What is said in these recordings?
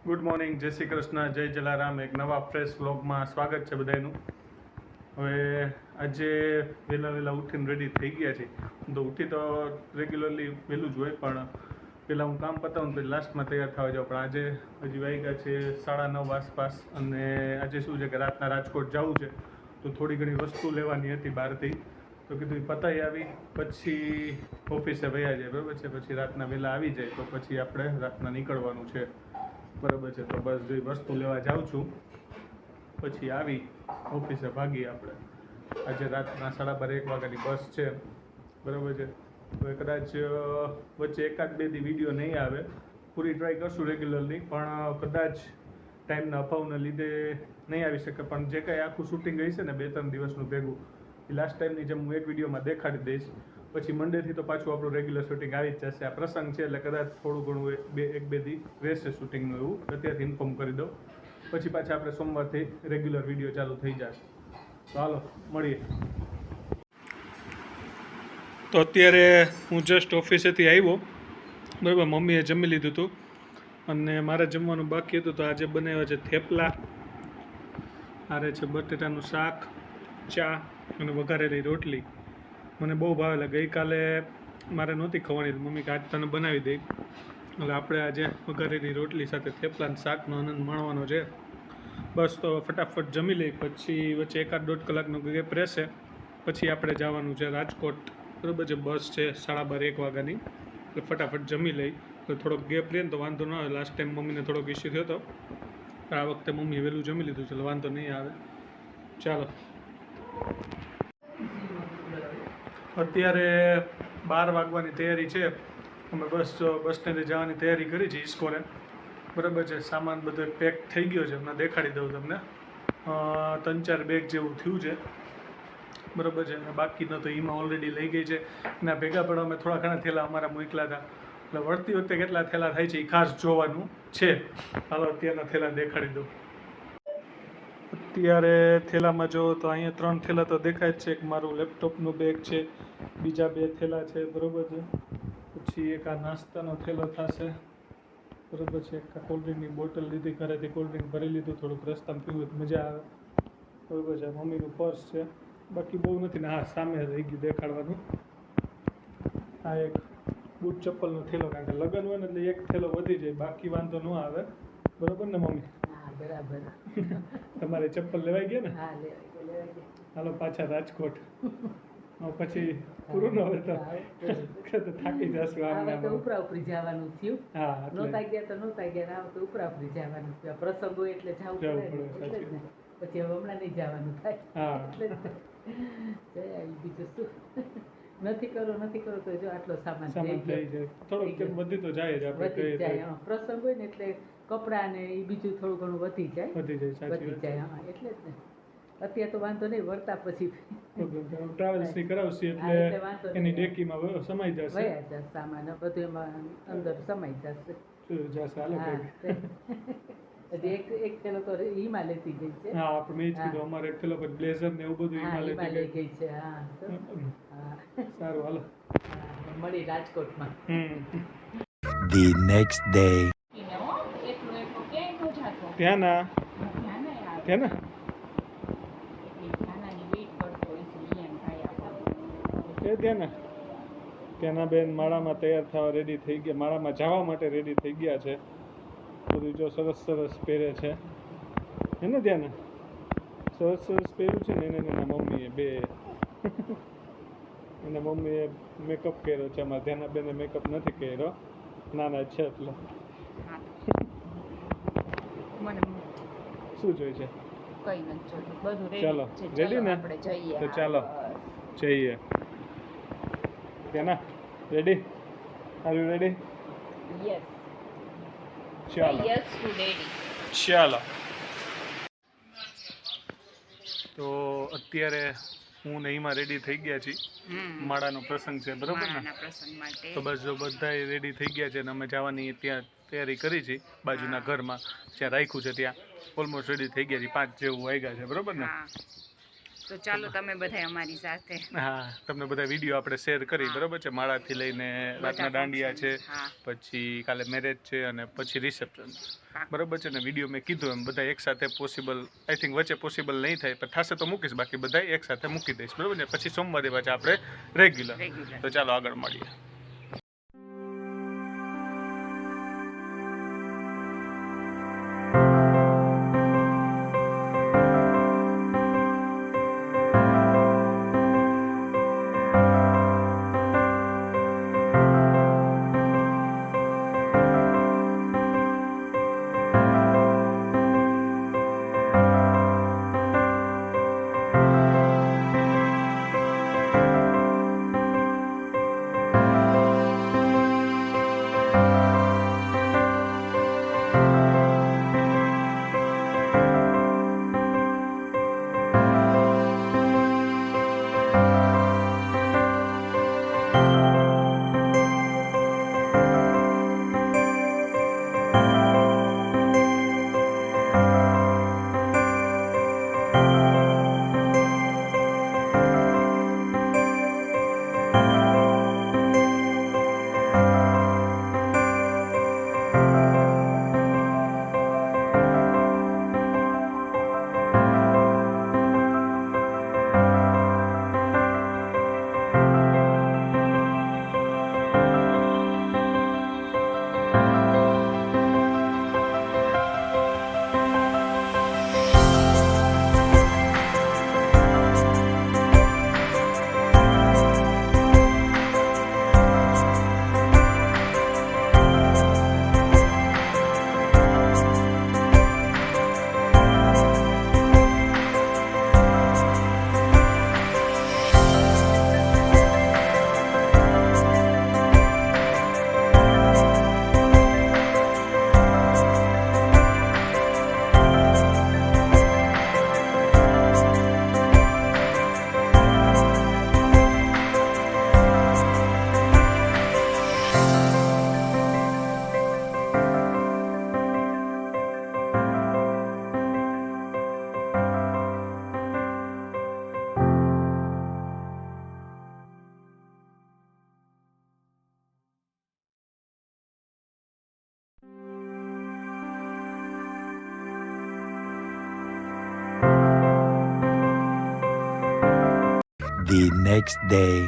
Good morning, જય શ્રી કૃષ્ણ, જય જલારામ. એક નવા ફ્રેશ વ્લોગમાં સ્વાગત છે બધાનું. હવે આજે વહેલા ઉઠીને રેડી થઈ ગયા છે. તો ઉઠી તો રેગ્યુલરલી વહેલું જ હોય, પણ પહેલાં હું કામ પતાવું પછી લાસ્ટમાં તૈયાર થવા જાઉં. પણ આજે હજી વાગ્યા છે 9:30 આસપાસ, અને આજે શું છે કે રાતના રાજકોટ જવું છે, તો થોડી ઘણી વસ્તુ લેવાની હતી બહારથી. તો કીધું પતાવી આવી પછી ઓફિસે વયા જાય, બરાબર છે. પછી રાતના વહેલા આવી જાય તો પછી આપણે રાતના નીકળવાનું છે, બરાબર છે. તો બસ જે વસ્તુ લેવા જાઉં છું, પછી આવી ઓફિસે ભાગીએ આપણે. આજે રાતના 12:30-1 વાગ્યાની બસ છે, બરાબર છે. તો કદાચ વચ્ચે એકાદ બે દી વિડીયો નહીં આવે, પૂરી ટ્રાય કરશું રેગ્યુલરની, પણ કદાચ ટાઈમના અભાવને લીધે નહીં આવી શકે. પણ જે કાંઈ આખું શૂટિંગ હશે ને 2-3 દિવસનું ભેગું, એ લાસ્ટ ટાઈમની જેમ હું એક વિડીયોમાં દેખાડી દઈશ. પછી મંડેથી તો પાછું આપણું રેગ્યુલર શૂટિંગ આવી જ જશે. આ પ્રસંગ છે એટલે કદાચ થોડું ઘણું એક બે દી રહેશે શૂટિંગનું, એવું અત્યારથી ઇન્ફોર્મ કરી દઉં. પછી પાછા આપણે સોમવારથી રેગ્યુલર વિડીયો ચાલુ થઈ જશે. તો હાલો મળીએ. તો અત્યારે હું જસ્ટ ઓફિસેથી આવ્યો, બરાબર. મમ્મીએ જમી લીધું હતું અને મારે જમવાનું બાકી હતું. તો આજે બનાવ્યા છે થેપલા, આરે છે બટેટાનું શાક, ચા અને વઘારેલી રોટલી. મને બહુ ભાવેલા. ગઈકાલે મારે નહોતી ખવાની, મમ્મી કે આજ તને બનાવી દઈ. એટલે આપણે આજે વઘારેલી રોટલી સાથે થેપલાના શાકનો આનંદ માણવાનો છે. બસ તો ફટાફટ જમી લઈ, પછી વચ્ચે 1-1.5 કલાકનો ગેપ રહેશે. પછી આપણે જવાનું છે રાજકોટ, બરાબર છે. બસ છે 12:30-1 વાગ્યાની, એટલે ફટાફટ જમી લઈ. તો થોડોક ગેપ રહે ને તો વાંધો ન આવે. લાસ્ટ ટાઈમ મમ્મીને થોડોક ઇસ્યુ થયો હતો, પણ આ વખતે મમ્મીએ વહેલું જમી લીધું છે, એટલે વાંધો નહીં આવે. ચાલો. અત્યારે 12 વાગવાની તૈયારી છે. અમે બસ સ્ટેન્ડે જવાની તૈયારી કરી છે, ઇસ્કોને, બરાબર છે. સામાન બધો પેક થઈ ગયો છે, હમણાં દેખાડી દઉં તમને. 3-4 બેગ જેવું થયું છે, બરાબર છે. અને બાકીનો તો એમાં ઓલરેડી લઈ ગઈ છે. એના ભેગા પણ અમે થોડા ઘણા થેલા અમારા મોકલા હતા, એટલે વળતી વખતે કેટલા થેલા થાય છે એ ખાસ જોવાનું છે. હાલો અત્યારના થેલા દેખાડી દઉં. અત્યારે થેલામાં જો તો અહીંયા 3 થેલા તો દેખાય જ છે. એક મારું લેપટોપનું બેગ છે, બીજા 2 થેલા છે, બરાબર છે. પછી એક આ નાસ્તાનો થેલો થશે, બરાબર છે. એક કોલ્ડ્રિંકની બોટલ લીધી, ઘરેથી કોલ્ડ્રિંક ભરી લીધું, થોડુંક રસ્તામાં પીવું મજા આવે, બરાબર છે. મમ્મીનું પર્સ છે, બાકી બહુ નથી ને. હા, સામે રહી ગયું દેખાડવાનું. આ એક બૂટ ચપ્પલનો થેલો, કારણ કે લગ્ન હોય ને એટલે એક થેલો વધી જાય, બાકી વાંધો ન આવે, બરાબર ને મમ્મી? બરાબર. તમારે ચપ્પલ લેવાઈ ગયા ને? હા, લેવાઈ ગયા. હાલો પાછા રાજકોટ. પછી પૂરું ન હોય તો થાકી જશું. આમ ઉપરા ઉપરી જવાનું થયું. હા, નહોતા ગયા તો નહોતા ગયા, આ વખતે ઉપરા ઉપરી જવાનું થયું. પ્રસંગ હોય એટલે જવું પડે, એટલે જ ને. પછી હવે હમણાં નહીં જવાનું થાય, એટલે જ બીજું શું. નથી કરો તો જો આટલો સામાન થઈ જાય. થોડુંક વધી તો જાય જ, આપણે જાય. પ્રસંગ હોય ને એટલે કપડાં ને એ બીજું થોડું ઘણું વધી જાય. હા, એટલે જ ને. અત્યારે તો વાંધો નહીં, વળતા પછી ટ્રાવેલ્સ ની કરાવશે એટલે એની ડેકીમાં સમાઈ જશે, સામાન બધું એમાં અંદર સમાઈ જશે. એક થેલો તો ઈમાં લેતી ગઈ છે. હા, આપણે મેં જ કીધું અમારે એક થેલો બ્લેઝર ને એવું બધું ઈમાં લેતી ગઈ છે. હા, સારું, હાલો મળી રાજકોટમાં. The next day. ત્યાં ના ત્યાંના બેન માળામાં તૈયાર થવા રેડી થઈ ગયા, માળામાં જવા માટે રેડી થઈ ગયા છે. બધું જો સરસ પહેરે છે, હે ને? ત્યાંના સરસ પહેર્યું છે ને એને મમ્મીએ બે એના મમ્મીએ મેકઅપ કર્યો છે. અમારા ધ્યાના બેને મેકઅપ નથી કર્યો, નાના છે એટલે. શું જોઈ છે? ચાલો રેડી ને? તો ચાલો જઈએ. ત્યાંના ready? Are you ready? Yes. ચાલો ચાલો. તો અત્યારે હું ને એમાં રેડી થઈ ગયા છીએ. માળાનો પ્રસંગ છે, બરોબર ને? તો બસ જો બધા રેડી થઈ ગયા છે, અને અમે જવાની ત્યાં તૈયારી કરી છે. બાજુના ઘરમાં જ્યાં રાખ્યું છે ત્યાં ઓલમોસ્ટ રેડી થઈ ગયા છે. 5 જેવું વાગ્યા છે, બરોબર ને? તો ચાલો તમે બધા અમારી સાથે. હા, તમને બધા વિડીયો આપણે શેર કરી, બરોબર છે, માળાથી લઈને રાતના દાંડિયા છે, હા પછી કાલે મેરેજ છે અને પછી રિસેપ્શન, હા. બરોબર છે ને. વિડીયો મેં કીધું એમ બધા એકસાથે પોસિબલ, આઈ થિંક વચ્ચે પોસિબલ નહીં થાય, પણ થશે તો મૂકીશ, બાકી બધા એકસાથે મૂકી દઈશ, બરોબર ને. પછી સોમવારે પાછા આપણે રેગ્યુલર. રેગ્યુલર. તો ચાલો આગળ મળીએ. The next day.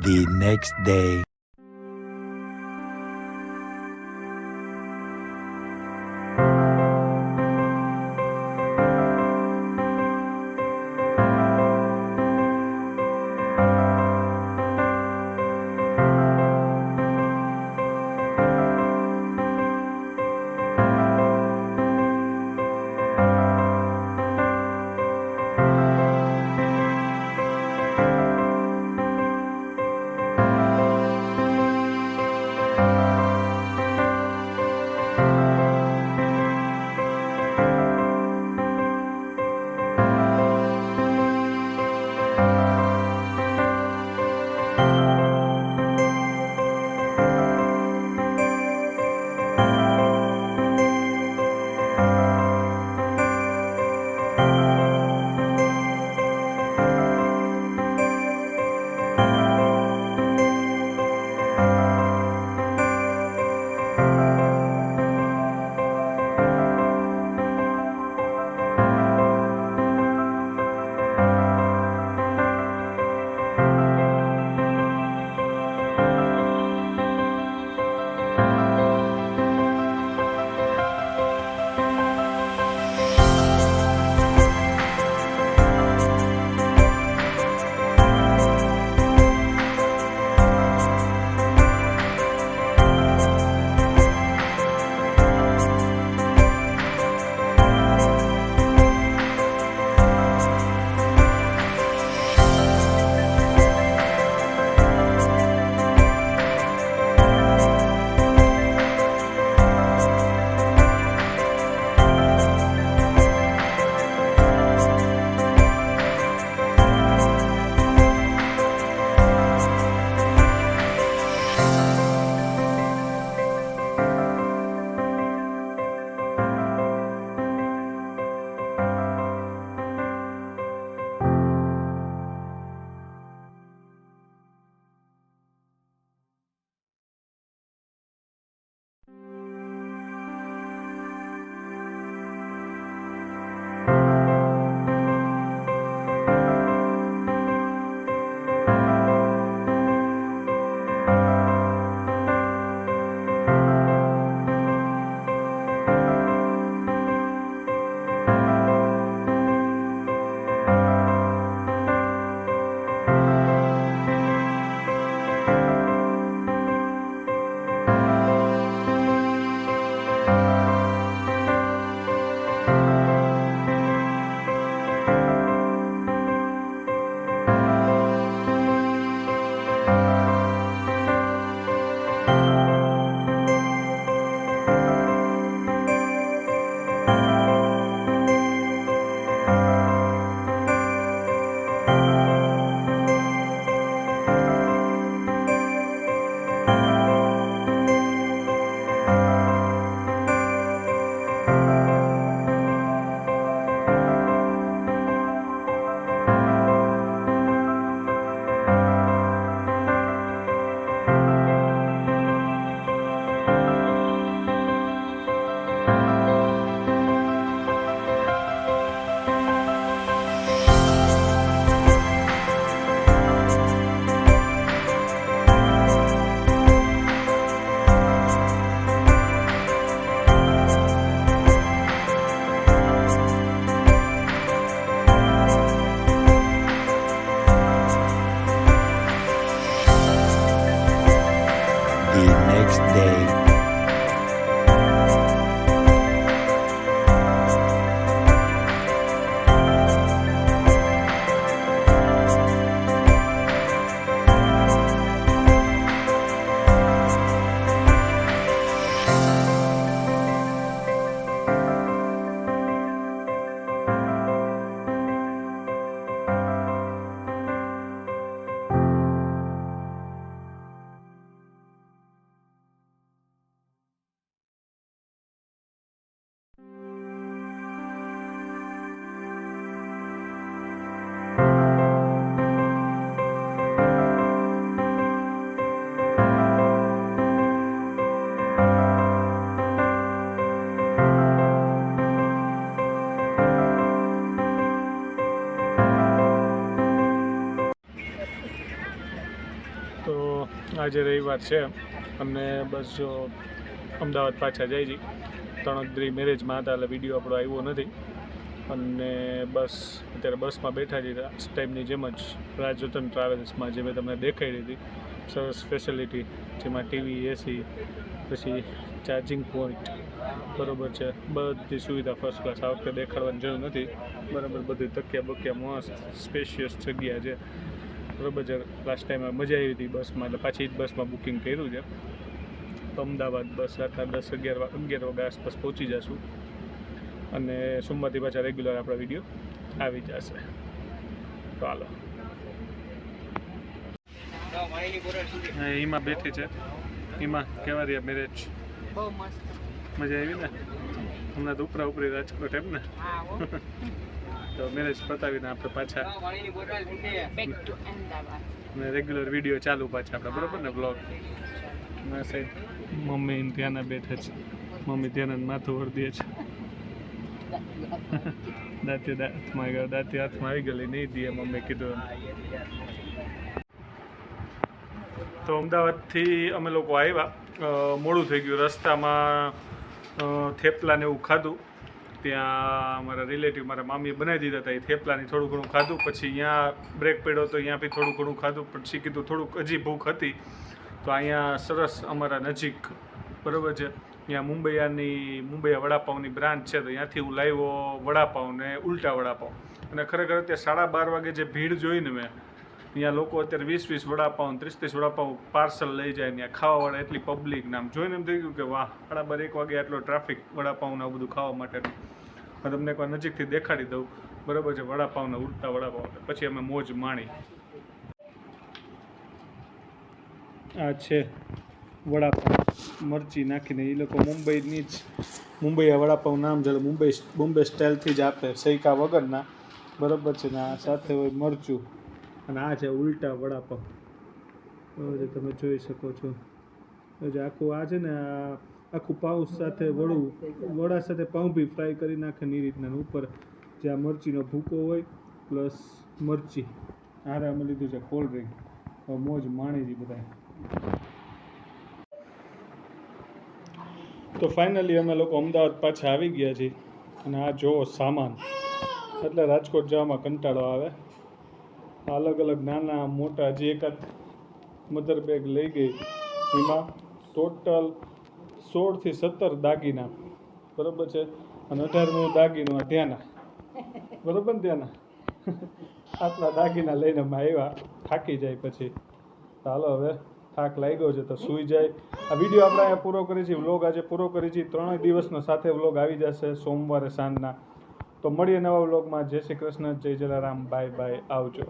The next day. આજે રવિવાર છે અને બસ જો અમદાવાદ પાછા જાય છે. તણોદરી મેરેજમાં હતા એટલે વિડીયો આપણો આવ્યો નથી અને બસ અત્યારે બસમાં બેઠા છીએ લાસ્ટ ટાઈમની જેમ જ રાજરતન ટ્રાવેલ્સમાં જે મેં તમને દેખાડી હતી. સરસ ફેસિલિટી જેમાં ટીવી, એસી, પછી ચાર્જિંગ પોઈન્ટ, બરાબર છે, બધી સુવિધા ફર્સ્ટ ક્લાસ. આ વખતે દેખાડવાની જરૂર નથી, બરાબર. બધી તકિયા બકિયા મસ્ત સ્પેશિયસ જગ્યા છે, બરાબર છે. લાસ્ટ ટાઈમ મજા આવી હતી બસમાં, એટલે પાછી જ બસમાં બુકિંગ કર્યું છે. અમદાવાદ બસ રાતના 10-11 વાગ્યા આસપાસ પહોંચી જશું અને સોમવારથી પાછા રેગ્યુલર આપણા વિડીયો આવી જશે. તો હાલો. એમાં બેઠી છે. એમાં કેવા રહ્યા મેરેજ? બહુ મસ્ત. મજા આવી ને? હમણાં તો ઉપરા ઉપરી રાજકોટ એમ ને? તો મેરેજ પતાવીને આપણે પાછા back to Ahmedabad. Regular video ચાલુ પાછા આપણે, બરોબર ને? બ્લોગ. મમ્મી ત્યાંના બેઠા છે. મમ્મી ત્યાંના માથું વળદીએ છે. દાંતી હાથમાં ગયો, દાંતી હાથમાં આવી ગયેલી નહીં દે મમ્મી કીધું. તો અમદાવાદથી અમે લોકો આવ્યા, મોડું થઈ ગયું. રસ્તામાં થેપલા ને એવું ખાધું. ત્યાં મારા રિલેટિવ મારા મામીએ બનાવી દીધા હતા. એ થેપલાની થોડું ઘણું ખાધું. પછી અહીંયા બ્રેક પડ્યો તો અહીંયા બી થોડું ઘણું ખાધું. પછી કીધું થોડુંક હજી ભૂખ હતી તો અહીંયા સરસ અમારા નજીક, બરાબર છે, ત્યાં મુંબઈયા વડાપાઉંની બ્રાન્ચ છે, તો ત્યાંથી હું લાવ્યો વડાપાઉં ને ઉલટા વડાપાઉં. અને ખરેખર અત્યારે 12:30 વાગે જે ભીડ જોઈને મેં, ત્યાં લોકો અત્યારે 20-20 વડાપાઉં, 30-30 વડાપાઉં પાર્સલ લઈ જાય. ત્યાં ખાવાવાળા એટલી પબ્લિક, નામ જોઈને એમ થઈ ગયું કે વાહ, 12:30-1 વાગે આટલો ટ્રાફિક વડાપાઉં આ બધું ખાવા માટેનું. હું તમને એકવાર નજીકથી દેખાડી દઉં, બરાબર છે, વડાપાઉં ને ઉલટા વડાપાઉં. પછી અમે મોજ માણી. આ છે વડાપાઉં મરચી નાખીને. એ લોકો મુંબઈની જ મુંબઈયા વડાપાઉં નામ છે, મુંબઈ સ્ટાઇલથી જ આપે, સૈકા વગરના, બરાબર છે ને. આ સાથે હોય મરચું અને આ છે ઉલટા વડાપાઉં, બરાબર છે, તમે જોઈ શકો છો. આખું આ છે ને, આખું પાઉં સાથે વડા સાથે પાઉં બી ફ્રાય કરી નાખે ને એ રીતના. ઉપર જે આ મરચીનો ભૂકો હોય પ્લસ મરચી. હારે અમે લીધું છે કોલ્ડ ડ્રિંક. મોજ માણી હતી બધા. તો ફાઇનલી અમે લોકો અમદાવાદ પાછા આવી ગયા છીએ અને આ જોવો સામાન, એટલે રાજકોટ જવામાં કંટાળો આવે. અલગ અલગ નાના મોટા જે એકાદ મધર બેગ લઈ ગઈ, એમાં ટોટલ 16 થી 17 દાગીના, બરાબર છે. અને 18મું દાગીનું આ ત્યાંના, બરાબર ને? ત્યાંના આટલા દાગીના લઈને અમે આવ્યા. થાકી જાય પછી. ચાલો હવે થાક લાગ્યો છે તો સૂઈ જાય. આ વિડીયો આપણે અહીંયા પૂરો કરી છીએ, વ્લોગ આજે પૂરો કરી છીએ. 3 દિવસનો સાથે વ્લોગ આવી જશે સોમવારે સાંજના. તો મળીએ નવા વ્લોગમાં. જય શ્રી કૃષ્ણ, જય જલારામ, બાય બાય, આવજો.